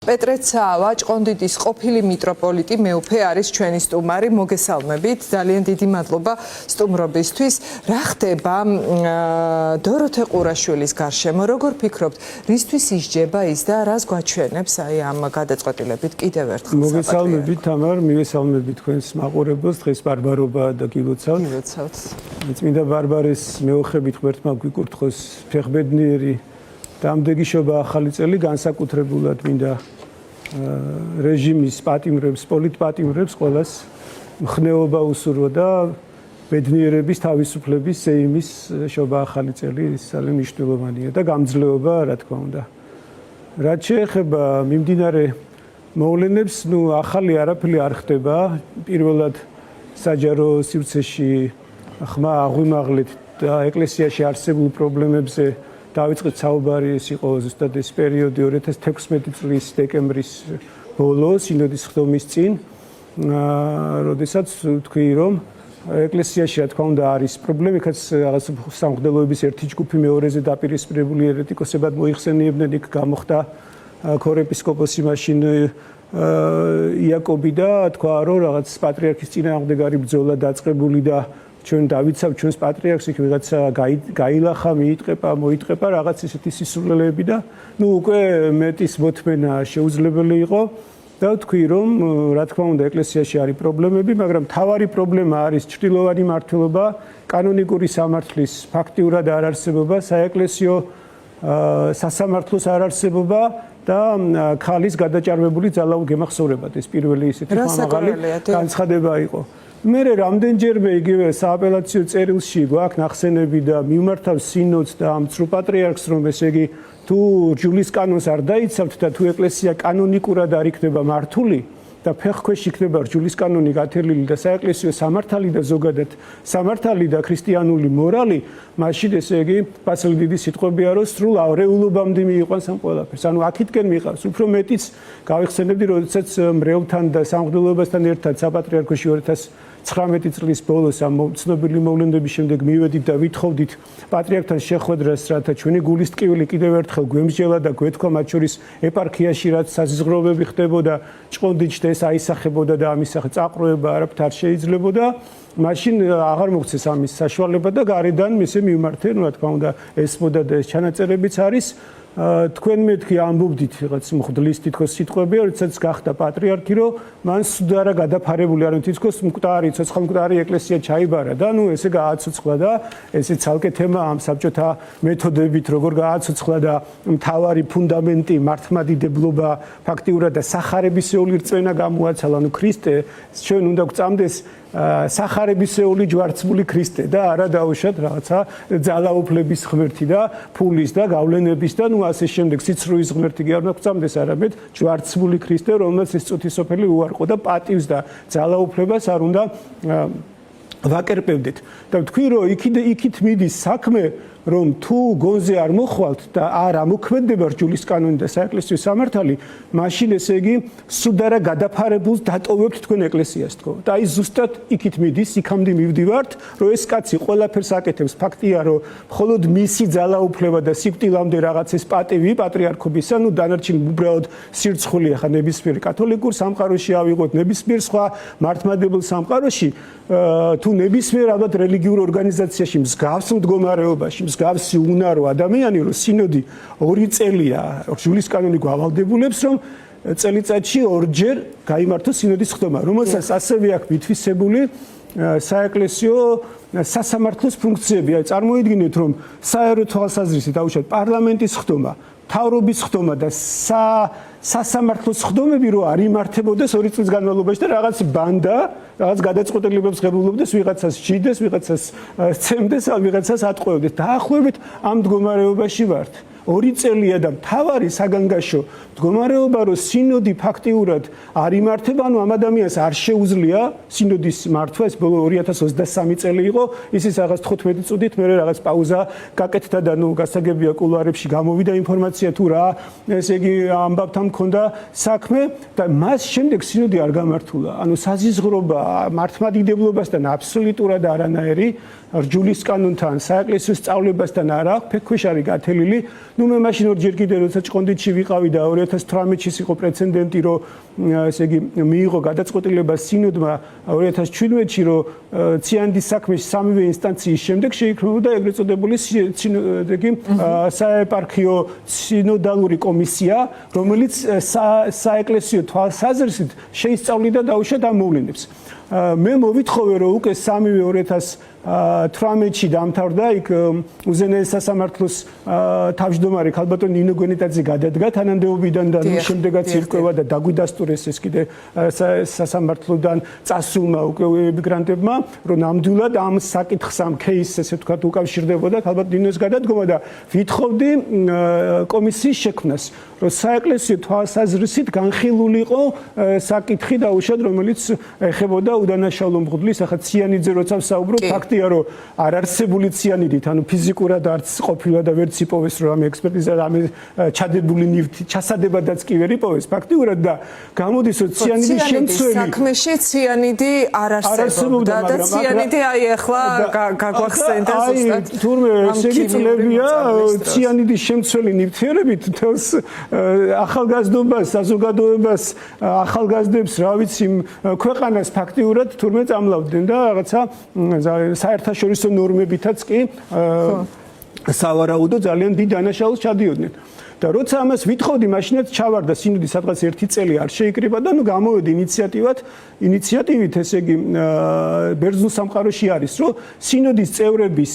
პეტრეცაავა ჭყონდიდის ყოფილი მიტროპოლიტი მეუფე არის ჩვენი სტუმარი. მოგესალმებით. ძალიან დიდი მადლობა სტუმრობისთვის. რა ხდება დოროთე ყურაშვილის გარშემო? როგორ ფიქრობთ, რისთვის ისჯება ის და რას გვაჩვენებს აი ამ გადაწყვეტილებით კიდევ ერთხელ? მოგესალმებით თამარ, მივესალმებით თქვენს მაყურებელს. დღეს ბარბარობა და გილოცავთ. წმინდა ბარბარეს მეოხებით ღმერთმა გვიკურთხოს ფეხბედნიერი დამდეგიშობა ახალი წელი, განსაკუთრებულად მინდა რეჟიმის პატიმრებს, პოლიტპატიმრებს ყველას მხნეობა უსურვო და ბედნიერების თავისუფლების ზეიმის შობა ახალი წელი ძალიან მნიშვნელოვანია და გამძლეობა, რა თქმა უნდა. რაც შეეხება მიმდინარე მოვლენებს, ახალი არაფერი არ ხდება. პირველად საჯარო სივრცეში ხმა აღვიმაღლეთ და ეკლესიაში არსებულ პრობლემებზე დავიწყეთ საუბარი. ეს იყო ზუსტად ეს პერიოდი 2016 წლის დეკემბრის ბოლო სინოდის ხდომის წინ, როდესაც თქვი რომ ეკლესიაში რა თქმა უნდა არის პრობლემებიც, რაღაც სამღვდელოების ერთი ჯგუფი მეორეზე დაპირისპირებული ერეტიკოსებად მოიხსენიებდნენ, იქ გამოხდა ქორეპისკოპოსი მაშინ იაკობი და თქვა რომ რაღაც პატრიარქის წინააღმდეგარი ბრძოლა დაწყებული და ჩვენ დავიცავ ჩვენს პატრიარქს, იქ ვიღაცა გაილახა, მოიტყება რაღაც ისეთი სისულელეები და უკვე მეტის მოთმენა შეუძლებელი იყო და თქვი რომ რა თქმა უნდა ეკლესიაში არის პრობლემები, მაგრამ მთავარი პრობლემა არის ჭრილოვანი მართლობა, კანონიკური სამართლის ფაქტიურად არ არსებობა, საეკლესიო სასამართლოს არ არსებობა და ქალის გადაჭარბებული ძალაუფლების გემახსოვრებად. ეს პირველი ისეთი მაღალი განცხადება იყო. მე რამდენჯერმე იგივე სააპელაციო წერილში გვაქვს ნახსენები და მიმართავს სინოდს და ამ წრუ პატრიარქს რომ ესე იგი თუ ჯულის კანონს არ დაიცავთ და თუ ეკლესია კანონიკურად არ იქნება მართული და ფეხქვეშ იქნება ჯულის კანონი გათელილი და საეკლესიო სამართალი და ზოგადად სამართალი და ქრისტიანული მორალი, მაშინ ესე იგი პასალი დიდი სიტყვებია რომ სრულ ავრეულობამდე მიიყვანს ამ ყველაფერს. ანუ აქეთკენ მიყავს. უფრო მეტიც გავიხსენებდი, როდესაც მრევლთან და სამღვდელოებასთან ერთად საპატრიარქოში 2019 წლის ბოლოს ამ ცნობილი მოვლენების შემდეგ მივედით და ვითხოვდით პატრიარქთან შეხვედრას, რათა ჩვენი გულის ტკივილი კიდევ ერთხელ გვემსჯელა და გვეთქვა მათ შორის ეპარქიაში რაც საზღვრობები ხდებოდა, ჭყონდიდში ეს აისახებოდა და ამის სახე წაყროება არაფრით არ შეიძლებოდა. მაშინ აღარ მოხდეს ამის საშუალება და გარედან მისე მიმართე, რა თქმა უნდა, ესმოდა და ეს ჩანაწერებიც არის. თქვენ მეთქი ამბობდით რაღაც მღვდლის თითქოს სიტყვებია, როდესაც გახდა პატრიარქი, რომ მან სუდარა გადაფარებული არ თითქოს მკვდარი, ცოცხალმკვდარი ეკლესია ჩაიბარა და ესე გააცოცხლა და ესე ცალკე თემა ამ საბჭოთა მეთოდებით როგორ გააცოცხლა და მთავარი ფუნდამენტი მართლმადიდებლობა ფაქტიურად და სახარებისეული რწმენა გამოაცალა. ქრისტე ჩვენ უნდა გვწამდეს სახარებისეული ჯვარცმული ქრისტე და არა დაუშვათ რაღაცა ძალაუფლების ღმერთი და ფულის და გავლენების და ასე შემდეგ სიცრუის ღმერთი კი არ უნდა გვწამდეს, არამედ ჯვარცმული ქრისტე, რომელსაც ეს წუთისოფელი უარყო და პატივს და ძალაუფლებას არ უნდა ვაკერპებდეთ. და თქვი რომ იქით მიდის საქმე, რომ თუ გონზე არ მოხვალთ და არ ამოქმედება რჯულის კანონი და საეკლესიო სამართალი, მაშინ ესე იგი სუდარა გადაფარებულს დატოვებთ თქვენ ეკლესიას თქო. და აი ზუსტად იქით მიდის, იქამდე მივდივართ, რომ ეს კაცი ყველაფერს აკეთებს. ფაქტია, რომ მხოლოდ მისი ძალაუფლება და სიკვდილამდე რაღაც ეს პატივი პატრიარქობისა, დანარჩენი უბრალოდ სირცხული ახლა ნებისმიერ კათოლიკურ სამყაროში ავიღოთ, ნებისმიერ სხვა მართლმადიდებელ სამყაროში, თუ ნებისმიერ ალბათ რელიგიურ ორგანიზაციაში მსგავს მდგომარეობაში მსგავსი უნარო ადამიანი, რომ სინოდი 2 წელია რჯულის კანონი გვავალდებულებს, რომ წელიწადში 2 ჯერ გაიმართოს სინოდის ხდომა, რომელსაც ასევე აქვს მითვისებული საეკლესიო სასამართლოს ფუნქციები. აი წარმოიდგინეთ, რომ საერო თვალსაზრისით დაუშვათ პარლამენტის ხდომა, მთავრობის ხდომა და სასამართლოს ხდომები რო არ იმართებოდეს 2 წლის განმავლობაში და რაღაც ბანდა რაღაც გადაწყვეტილებებს ღებულობდეს, ვიღაცას სჯიდეს, ვიღაცას სცემდეს, ვიღაცას ატყუებდეს. დაახლოებით ამ მდგომარეობაში ვართ. 2 წელია და მთავარი საგანგაშო მდგომარეობა, რომ სინოდი ფაქტიურად არ იმართება, ანუ ამ ადამიანს არ შეუძლია სინოდის მართვა. ეს ბოლო 2023 წელი იყო, ისიც რაღაც 15 წუთით მე რაღაც პაუზა გაკეთდა და გასაგებია კულუარებში გამოვიდა ინფორმაცია თუ რა, ესე იგი ამბავთან მქონდა საქმე და მას შემდეგ სინოდი არ გამართულა. ანუ საზიზღრობა მართლმადიდებლობასთან აბსოლუტურად არანაირი რჯულის კანონთან, საეკლესიო სწავლებასთან არა, ფეხქვეშ არის გათელილი. ნუ მე მაშინ ორჯერ კიდე როცა ჭყონდიდში ვიყავი და 2018-ის იყო პრეცედენტი, რომ ესე იგი მიიღო გადაწყვეტილება სინოდმა 2017-ში, რომ ციანდის საქმეში სამივე ინსტანციის შემდეგ შეიქმნებოდა ეგრეთ წოდებული საეპარქიო სინოდალური კომისია, რომელიც საეკლესიო თვალსაზრისით შეისწავლიდა დაუშვათ ამ მოვლენებს. მე მოვითხოვე, რომ უკვე სამივე 2018-ში დამთავრდა იქ უზენაეს სასამართლოს თავმჯდომარე ქალბატონი ნინო გვენეტაძე გადადგა თანამდებობიდან და მის შემდეგაც ირკვევა და დაგვიდასტურეს ეს კიდე სასამართლოდან წასულმა უკვე ემიგრანტებმა, რომ ნამდვილად ამ საკითხს ამ кейსს ესე ვთქვათ უკავშირდებოდა ქალბატონ ნინოს გადადგომა და ვითხოვდი კომისიის შექმნას, რომ საეკლესიო თვალსაზრისით განხილულიყო საკითხი დაუშვათ, რომელიც ეხებოდა უდანაშაულო მღვდლის, ახლა ციანიძე როცა ვსაუბრობ, ფაქტია, რომ არ არსებული ციანიდით, ანუ ფიზიკურად არც ყოფილა და ვერც იპოვეს, რომ ამ ექსპერტიზა რამე ჩადებული ნივთი ჩასადებადაც კი ვერ იპოვეს ფაქტიურად და გამოდის, რომ ციანიდის შემცველი საქმეში ციანიდი არ არსებობდა და ციანიდი აი ახლა გაგვახსენდა ზუსტად. თურმე ესე იგი წლებია ციანიდის შემცველი ნივთიერებით თელს ახალგაზრდობას, საზოგადოებას, ახალგაზრდებს, რა ვიცი, ქვეყანას ფაქტიურად თურმე წამლავდნენ და რაღაცა საერთაშორისო ნორმებითაც კი სავარაუდო ძალიან დიდ დანაშაულს ჩადიოდნენ. და როცა ამას ვითხოვდი, მაშინაც ჩავარდა სინოდი სადღაც 1 წელი არ შეიკრიბა და ნუ გამოვედი ინიციატივით, ესე იგი ბერძნულ სამყაროში არის, რომ სინოდის წევრების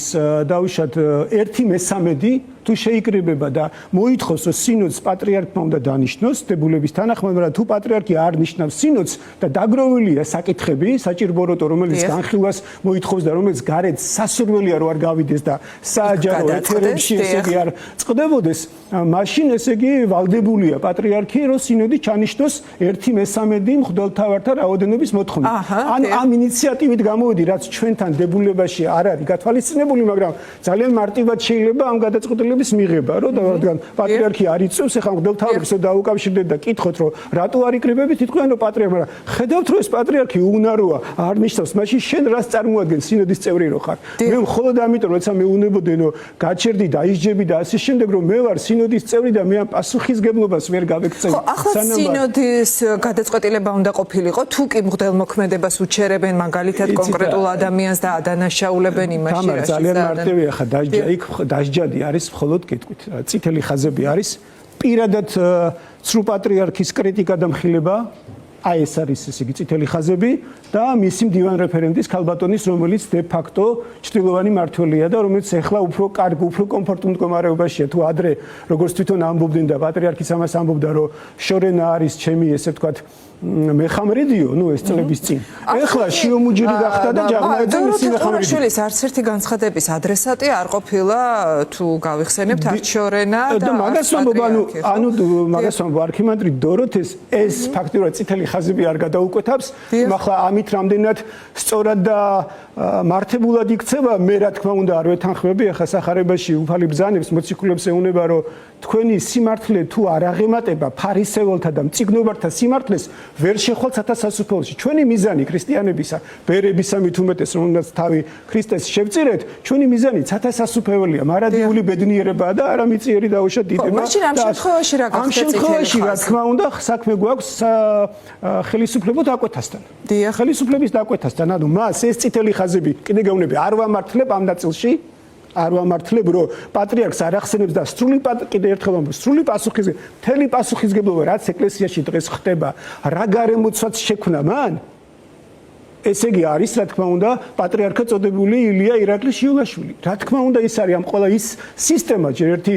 დაუშვათ 1/3 თუ შეიკრიბება და მოითხოვს, რომ სინოდს პატრიარქმა უნდა დანიშნოს დებულების თანახმად, მაგრამ თუ პატრიარქი არ ნიშნავს სინოდს და დაგროვილია საკითხები, საჭირბოროტო, რომელიც განხილვას მოითხოვს და რომელიც გარეთ სასურველია რომ არ გავიდეს და სააჯარო ეთერებში ესე იგი არ წყდებოდეს, მაშინ ესე იგი ვალდებულია პატრიარქი, რომ სინოდი ჩანიშნოს 1/3 მღვდელმთავართა რაოდენობის მოთხოვნით. ანუ ამ ინიციატივით გამოვედი, რაც ჩვენთან დებულებაში არ არის გათვალისწინებული, მაგრამ ძალიან მარტივად შეიძლება ამ გადაწყვეტილებას მიღება, რომ რადგან პატრიარქი არ იწევს, ეხლა მღვდელმთავრებს დავუკავშირდეთ და კითხოთ, რომ რატო არ იკრიბებით, ითქვიან, რომ პატრიარქი, მაგრამ ხედავთ, რომ ეს პატრიარქი უნაროა, არ ნიშნავს, მაშინ შენ რას წარმოადგენს სინოდის წევრი რო ხარ. მე მხოლოდ ამიტომ, როცა მეუნებოდნენ, რომ გაჩერდი და ისჯები და ასე შემდეგ, რომ მე ვარ სინოდის წევრი და მე ამ პასუხისგებლობას ვერ გავექცევი. ხო, ახლა სინოდის გადაწყვეტილება უნდა ყოფილიყო, თუ კი მღვდელმოქმედებას უჩერებენ მაგალითად კონკრეტულ ადამიანს და ადანაშაულებენ იმაში, რაში ძალიან მარტივია, ხა დასჯადი არის მხოლოდ კითხვით. წითელი ხაზები არის პირადად ცრუ პატრიარქის კრიტიკა და მხილება, აი ეს არის ესე იგი წითელი ხაზები და მისი მდივან რეფერენდის ქალბატონის, რომელიც დე ფაქტო ჭრილოვანი მართველია და რომელიც ეხლა უფრო კარგ, უფრო კომფორტულ მდგომარეობაშია. თუ ადრე როგორც თვითონ ამბობდნენ და პატრიარქის ამას ამბობდა, რომ შორენა არის ჩემი ესე ვთქვათ მეხამრედიო, ნუ ეს წლების წინ. ეხლა შიომუჯირი გახდა და ჯაღნაძე მისი მეხამრედიო. შვილის არც ერთი განცხადების ადრესატი არ ყოფილა, თუ გავიხსენებთ, არც შორენა და მაგას ვამბობ, ანუ მაგას ვამბობ, არქიმანდრი დოროთეს ეს ფაქტიურად წითელი ხაზები არ გადაუკვეთავს, ახლა ამით რამდენად სწორად და მართებულად იქცევა, მე რა თქმა უნდა არ ვეთანხმები, ახლა სახარებაში უფალი ბრძანებს, მოციქულებს ეუნება, რომ თქვენი სიმართლე თუ არ აღემატება ფარისეველთა და მწიგნობართა სიმართლეს, ვერ შეხვალთ სათასასუფეველში. ჩვენი მიზანი ქრისტიანებისა, ბერებისა მით უმეტეს, რომელსაც თავი ქრისტეს შევწირეთ, ჩვენი მიზანი სათასასუფეველია, მარადიული ბედნიერებაა და არა მიწიერი დაუშვათ დიდება. მაშინ ამ შემთხვევაში რა გახდა წითელი ხაზი? ამ შემთხვევაში რა თქმა უნდა საქმე გვაქვს ხელისუფლებო დაკვეთასთან. ხელისუფლების დაკვეთასთან, ანუ მას ეს წითელი ხაზები კიდე გეუბნები, არ ვამართლებ ამ ნაწილში, არ ვამართლებ, რომ პატრიარქს არ ახსენებს და კიდე ერთხელ ამბობ, სრული მთელი პასუხისგებლობა, რაც ეკლესიაში დღეს ხდება, რა გარემოცვაც შექმნა მან, ესე იგი არის, რა თქმა უნდა, პატრიარქად წოდებული ილია ირაკლი შიოლაშვილი. რა თქმა უნდა, ის არის ამ ყველა ის სისტემა, ჯერ ერთი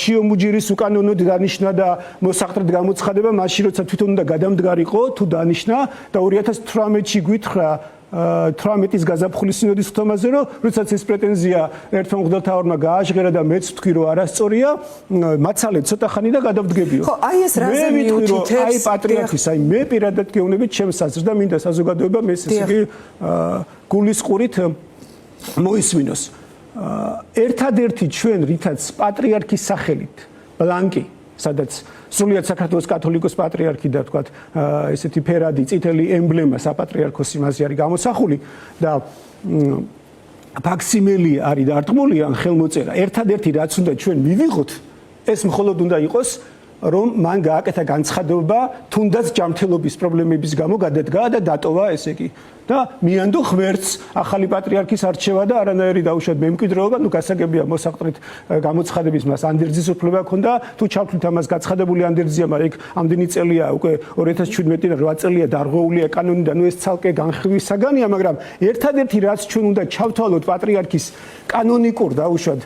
შიომუჯირის უკანონოდ დანიშნა და მოსახდრად გამოცხადება, მაშინ როცა თვითონ უნდა გადამდგარიყო, თუ დანიშნა და 2018-ში გვითხრა 18-ის გაზაფხული სინოდის ხთომაზე, რომ როდესაც ეს პრეტენზია ერთმა მღვდელმთავარმა გააჟღერა და მეც ვთქვი, რომ არასწორია, მაცალე ცოტა ხანი და გადავდგებიო. ხო, აი ეს რაზე მიუთითებს? აი პატრიარქის, აი მე პირადად გეუბნებით ჩემს აზრს და მინდა საზოგადოებამ ეს ესე იგი გულისყურით მოისმინოს. ერთადერთი ჩვენ რითაც პატრიარქის სახელით ბლანკი, სადაც სრულიად საქართველოს კათოლიკოს პატრიარქი და თქვათ ესეთი ფერადი წითელი ემბლემა საპატრიარქოს იმაზე არის გამოსახული და ფაქსიმილი არის დარტყმული ან ხელმოწერა. ერთადერთი რაც უნდა ჩვენ მივიღოთ ეს მხოლოდ უნდა იყოს რომ მან გააკეთა განცხადება თუნდაც ჯანმრთელობის პრობლემების გამო გადადგა და დატოვა ესე იგი და მიანდო ღმერთს ახალი პატრიარქის არჩევა და არანაირი დაუშვათ მემკვიდრეობა, გასაგებია მოსაყრით გამოცხადების მას ანდერძის უფლება ჰქონდა, თუ ჩავთვლით ამას გაცხადებული ანდერძია, მაგრამ იქ ამდენი წელია უკვე 2017-დან 8 წელია დარღვეულია კანონიდან, ეს ცალკე განხილვის საგანია, მაგრამ ერთადერთი რაც ჩვენ უნდა ჩავთვალოთ პატრიარქის კანონიკურ დაუშვათ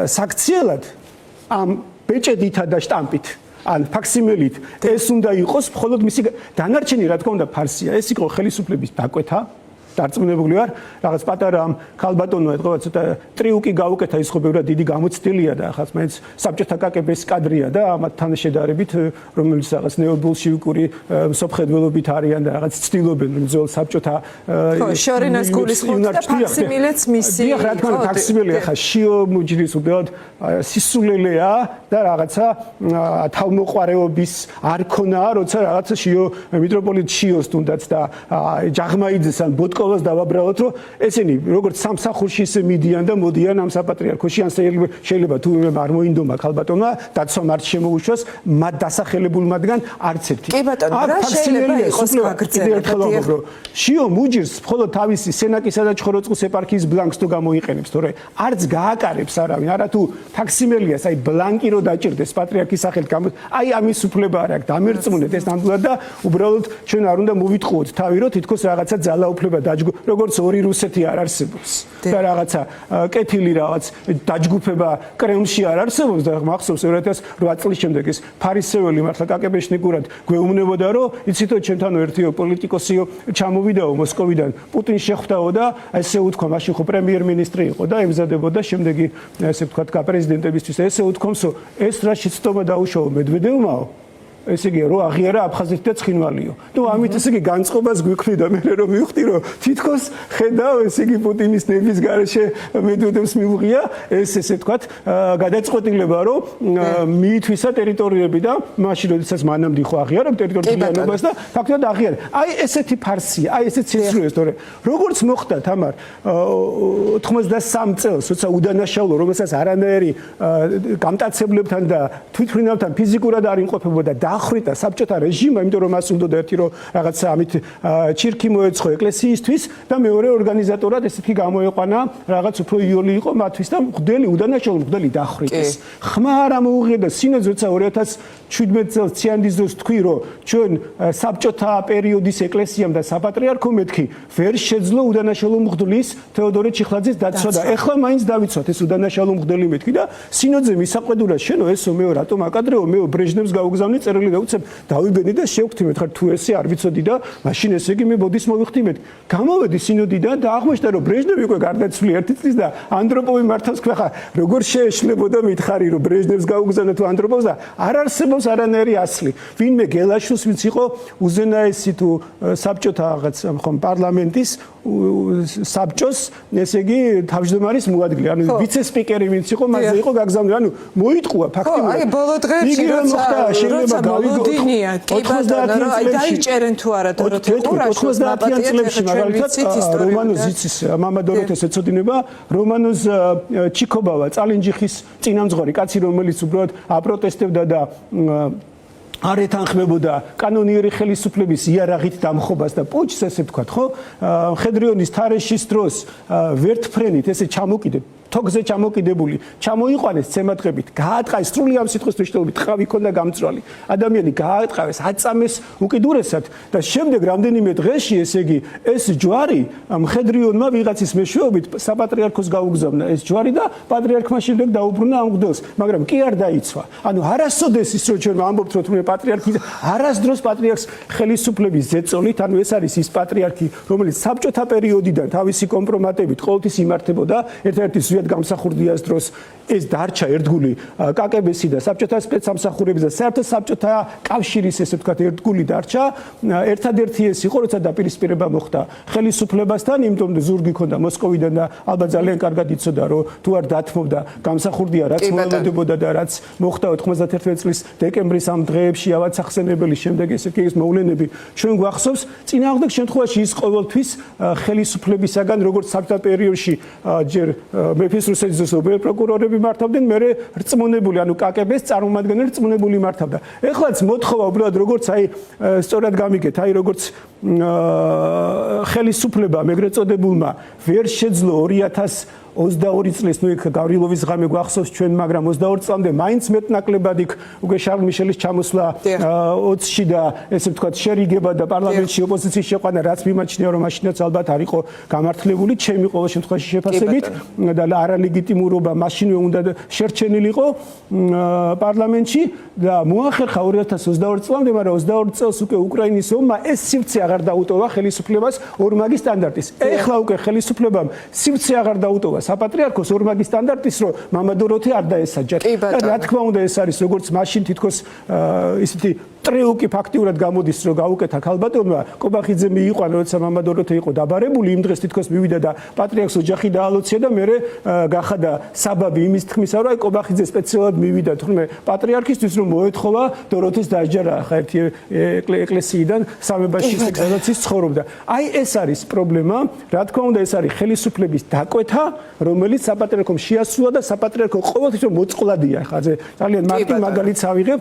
საქციელად ამ ბეჭედითა და შტამპით ან ფაქსიმილით ეს უნდა იყოს მხოლოდ მისი დანარჩენი რა თქმა უნდა ფარსია ეს იყო ხელისუფლების დაკვეთა დარწმუნებული ვარ რაღაც პატარა ამ ქალბატონო ეთქვა ცოტა ტრიუკი გაუკეთა ის ხო ბევრად დიდი გამოცდილია და ახაც მაინც საბჭოთა კაკების კადრია და ამათთან შედარებით რომელიც რაღაც ნეობოლშევიკური მსოფლმხედველობით არიან და რაღაც ცდილობენ რომ ძველ საბჭოთა შორინას გულისხმობს და ფაქსიმილეც მისი რა თქმა უნდა ფაქსიმილი ახლა შიო მუჯრის უბრალოდ სისულელეა და რაღაცა თავმოყარეობის არ ქონაა როცა რაღაცა შიო მიტროპოლიტ შიოს თუნდაც და ჯაღმაიძეს ან ბოტკო დავაბრალოთ რომ ესენი როგორც სამსახურში ისე მიდიან და მოდიან ამ საპატრიარქოში ან შეიძლება თუ არ მოინდომა ქალბატონმა დაცვამ არ შემოუშვას მათ დასახელებულმადგან არც ერთი კი ბატონო რა შეიძლება იყოს გაგრძელება შიო მუჯირს მხოლოდ თავისი სენაკისა და ჩხოროწყუს ეპარქიის ბლანკს თუ გამოიყენებს თორე არც გააკარებს არავინ არა თუ ფაქსიმელიას აი ბლანკი რო დაჭირდეს პატრიარქის სახელით აი ამის უფლება არ აქვს დამერწმუნეთ ეს ნამდვილად და უბრალოდ ჩვენ არ უნდა მოვიტყუოთ თავი რომ თითქოს რაღაცა ძალაუფლება როგორც ორი რუსეთი არ არსებობს და რაღაცა კეთილი რაღაც დაჯგუფება კრემლში არ არსებობს და მახსოვს 2008 წლის შემდეგ ეს ფარისეველი მართლა კაკებეშნიკურად გვეუბნებოდა რომ იცითო ჩემთან ერთიო პოლიტიკოსიო ჩამოვიდაო მოსკოვიდან პუტინს შეხვდაო და ესე უთქვა მაშინ ხო პრემიერ-მინისტრი იყო და ემზადებოდა შემდეგი ესე ვთქვათ პრეზიდენტებისთვის ესე უთქვამსო ეს რა შეცდომა დაუშაო მედვედევმაო ესე იგი რო აღიარა აფხაზეთი და ცხინვალიო. ნუ ამით ესე იგი განწყობას გვიქვრი და მე რომ მივხვდი რომ თითქოს ხედავ ესე იგი პუტინის ნების garaშე მედვედევს მიუღია ეს ესე ვთქვათ გადაწყვეტილება რომ მიითვისა ტერიტორიები და მაშინ როდესაც მანამდე ხო აღიარა ტერიტორიულობას და ფაქტობრივად აღიარა. აი ესეთი ფარსია, აი ესეც შეცვლეს, თორე როგორც მოხდა თამარ 93 წელს, როცა უდანაშაულო, რომელსაც არანაირი გამტაცებლებთან და თვითმფრინავთან ფიზიკურად არ იმყოფებოდა დახრიტა საბჭოთა რეჟიმმა, იმიტომ რომ მას უნდა ერთი რომ რაღაცა ამით ჩირქი მოეცხო ეკლესიისთვის და მეორე ორგანიზატორად ესეთი გამოეყვანა რაღაც უფრო იოლი იყო მათთვის და მღვდელი უდანაშაულო მღვდელი დახრიტეს. ხმა არ ამოუღია და სინოდს როცა 2017 წელს ციანდის დროს თქვი რომ ჩვენ საბჭოთა პერიოდის ეკლესიამ და საპატრიარქო მეთქი ვერ შეძლო უდანაშაულო მღვდლის თეოდორე ჩიხლაძის დაცვა და ეხლა მაინც დავიცვათ ეს უდანაშაულო მღვდელი მეთქი და სინოდზე მისაყვედურად შენო ესო მეო რატომ აკადრეო მეო ბრეჟნევს გაუგზავნე წერილი დავუცებ დავიბენი და შევხვდით ხარ თუ ესე არ ვიცოდი და მაშინ ესე იგი მე ბოდის მოვიხდი მე გამოვედი სინოდიდან და აღმოჩნდა რომ ბრეჟნევი უკვე გარდაცვლილი ერთი წლის და ანდროპოვი მართავს თქვა ხა როგორ შეეშლებოდა მითხარი რომ ბრეჟნევს გაუგზავნე თუ ანდროპოვს და არ არსებობს არანაირი ასლი ვინმე გელაშვილს ვინც იყო უზენაესი თუ საბჭოთა რაღაც ხომ პარლამენტის საბჭოს ესე იგი თავმჯდომარის მოადგილე ანუ ვიცე-სპიკერი ვინც იყო მასზე იყო გაგზავნილი ანუ მოიტყუა ფაქტიურად აი ბოლო დღეებში როცა მოლოდინია კი ბატონო აი დაიჭერენ თუ არა დოროთე ყურაშვილს 90-იან წლებში მაგალითად რომანოზ იცის მამა დოროთეს ეცოდინება რომანოზ ჩიკობავა წალენჯიხის წინამძღვარი კაცი რომელიც უბრალოდ აპროტესტებდა და არ ეთანხმებოდა კანონიერი ხელისუფლების იარაღით დამხობას და პუჩს ესე ვთქვათ ხო მხედრიონის თარეშის დროს ვერთფრენით ესე ჩამოკიდე თოგზე ჩამოკიდებული ჩამოიყვანეს ცემატყებით გაატყაეს სრული ამ სიტყვის მნიშვნელობით ტყავი ქონდა გამწვალი ადამიანი გაატყავეს აწამეს უკიდურესად და შემდეგ რამდენიმე დღეში ესე იგი ეს ჯვარი მხედრიონმა ვიღაცის მეშვეობით საპატრიარქოს გაუგზავნა ეს ჯვარი და პატრიარქმა შემდეგ დაუბრუნა ამ მღვდელს მაგრამ კი არ დაიცვა ანუ არასოდეს ის რომ ჩვენ ამბობთ რომ თუნდაც პატრიარქი არასდროს პატრიარქს ხელისუფლების ზეწოლით ანუ ეს არის ის პატრიარქი რომელიც საბჭოთა პერიოდიდან თავისი კომპრომატებით ყოველთვის იმართებოდა ერთ-ერთი გამსახურდიას დროს ეს დარჩა ერთგული კაკებესი და საბჭოთა სპეცსამსახურების და საერთოდ საბჭოთა კავშირის ესე ვთქვათ ერთგული დარჩა ერთადერთი ეს იყო როცა დაპირისპირება მოხდა ხელისუფლებასთან იმიტომ რომ ზურგი ქონდა მოსკოვიდან და ალბათ ძალიან კარგად იცოდა რომ თუ არ დათმობდა გამსახურდია რაც მოვლენდებოდა და რაც მოხდა 91 წლის დეკემბრის ამ დღეებში ავად სახსენებელი შემდეგ ესე კი ეს მოვლენები ჩვენ გვახსოვს წინააღმდეგ შემთხვევაში ის ყოველთვის ხელისუფლებისაგან როგორც საბჭოთა პერიოდში ჯერ მეფის რუსეთის ოსობელი პროკურორები მართავდნენ, მე რწმუნებული, ანუ კაკებეს წარმომადგენელი რწმუნებული მართავდა. ეხლაც მოთხოვა უბრალოდ როგორც აი სწორად გამიგეთ, აი როგორც ხელისუფლებამ ეგრეთ წოდებულმა ვერ შეძლო 2022 წლის ნუ იქ გავრილოვის ღამე გვახსოვს ჩვენ, მაგრამ 22 წლამდე მაინც მეტნაკლებად იქ უკვე შარლ მიშელის ჩამოსვლა 20-ში და ესე ვთქვათ შერიგება და პარლამენტში ოპოზიციის შეყვანა, რაც მიმაჩნია რომ მაშინაც ალბათ არ იყო გამართლებული ჩემი ყოველ შემთხვევაში შეფასებით და არალეგიტიმურობა მაშინვე უნდა შერჩენილიყო პარლამენტში და მოახერხა 2022 წლამდე, მაგრამ 22 წელს უკვე უკრაინის ომმა ეს სივრცე აღარ დაუტოვა ხელისუფლებას ორმაგი სტანდარტის. ეხლა უკვე ხელისუფლებამ სივრცე აღარ დაუტოვა საპატრიარქოს ორმაგი სტანდარტის, რომ მამა დოროთე არ დაესაჯათ. და რა თქმა უნდა ეს არის როგორც მაშინ თითქოს ისეთი ტრიუკი ფაქტიურად გამოდის, რომ გაუკეთა ქალბატონმა კობახიძე მიიყვანა, როცა მამა დოროთე იყო დაბარებული, იმ დღეს თითქოს მივიდა და პატრიარქს ოჯახი დაალოცია და მე გახადა საბაბი იმის თქმისა, რომ აი კობახიძე სპეციალურად მივიდა თურმე პატრიარქისთვის, რომ მოეთხოვა დოროთეს დაჯერა ხა ერთი ეკლესიიდან სამებაში სადაც ის ცხოვრობდა. აი ეს არის პრობლემა, რა თქმა უნდა ეს არის ხელისუფლების დაკვეთა, რომელიც საპატრიარქომ შეასრულა და საპატრიარქო ყოველთვის მოწყვლადია. ხა ძალიან მარტივ მაგალითს ავიღებ,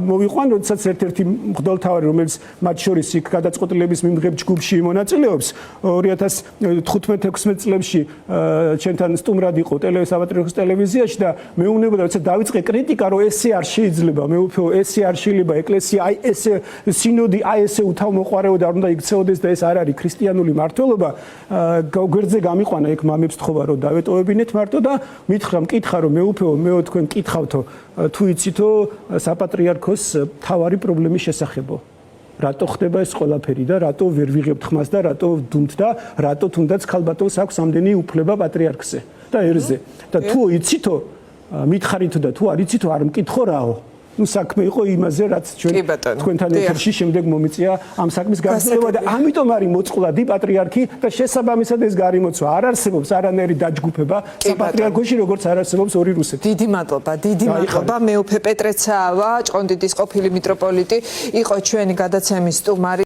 მოვიყვან როდესაც ერთ-ერთი მღვდელმთავარი, რომელიც მათ შორის იქ გადაწყვეტილების მიმღებ ჯგუფში მონაწილეობს, 2015-16 წლებში ჩვენთან სტუმრად იყო საპატრიარქოს ტელევიზიაში და მეუბნებოდა, როცა დაიწყე კრიტიკა, რომ ესე არ შეიძლება, მე ვფიქრობ, ესე არ შეიძლება ეკლესია, აი ესე სინოდი, აი ესე უთავმოყარეო და არ უნდა იქცეოდეს და ეს არ არის ქრისტიანული მართლობა. გვერდზე გამიყვანა იქ მამებს თხოვა, რომ დავეტოვებინეთ მარტო და მითხრა, მკითხა, რომ მე ვფიქრობ, მე თქვენ მკითხავთო, თუ იცითო საპატრიარქოს თავარი პრობლემის შესახებო. რატო ხდება ეს ყველაფერი და რატო ვერ ვიღებთ ხმას და რატო დუმთ და რატო თუნდაც ქალბატონს აქვს ამდენი უფლება პატრიარქზე და ერზე. და თუ იცითო, მითხარითო და თუ არ იცითო, არ მკითხო რაო. ნუ საქმე იყო იმაზე, რაც ჩვენ თქვენთან ეთერში შემდეგ მომიწია ამ საქმის გაგრძელება და ამიტომ არის მოწყვლადი პატრიარქი და შესაბამისად ეს გარიმოცვა არ არსებობს არანაირი დაჯგუფება საპატრიარქოში, როგორც არ არსებობს ორი რუსეთი. დიდი მადლობა. მეუფე პეტრე ცაავა, ჭყონდიდის ყოფილი მიტროპოლიტი, იყო ჩვენი გადაცემის სტუმარი.